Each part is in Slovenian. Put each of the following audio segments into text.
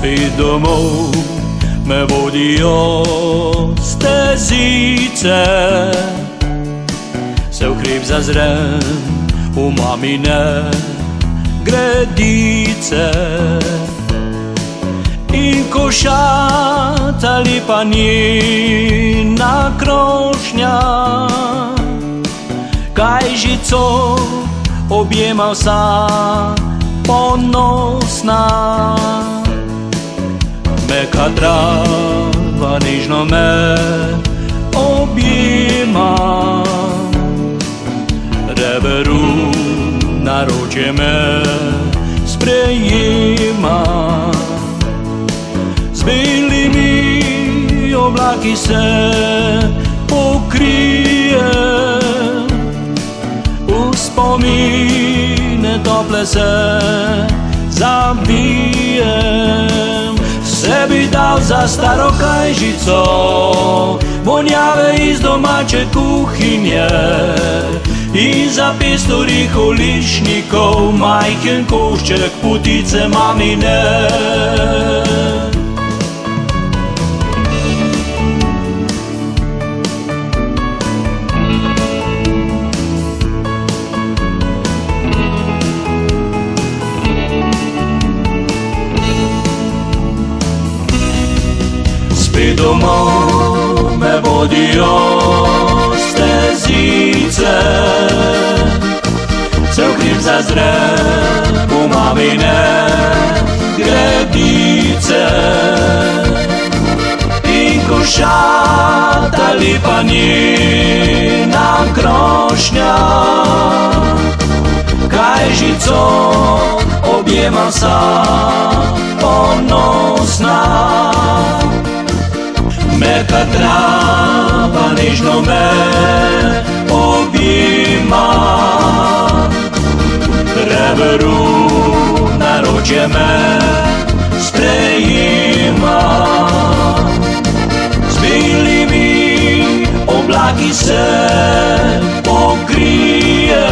Spet domov me vodijo stezice, se v hrib zazrem v mamine gredice. In košata lepa njena krošnja, kaj žico objema vsa ponosna. Meka trava nežno me objema, reveru naročje me sprejema. Z belimi oblaki se pokrije, v spomine tople se zabijem. Se bi dal za staro kajžico, vonjave iz domače kuhinje, in za 500 riholišnikov majhen košček potice mamine. Spet domov me vodijo stezice, se v hrib zazrem v mamine gredice. In košata lepa njena krošnja, kaj žico objema vsa ponosna. Meka trava nežno me objema, reveru naročje me sprejema. Z belimi oblaki se pokrije,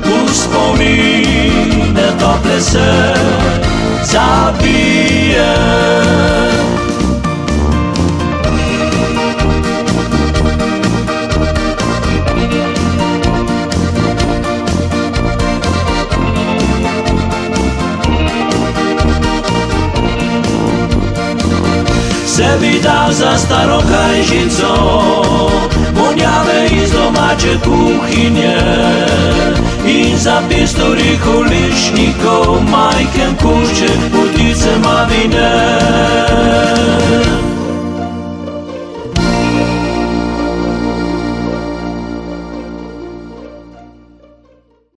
v spomine tople se zabije. Se bi dal za staro kajžico, vonjave iz domače kuhinje, in za 500 riholišnikov majhen košček potice mamine.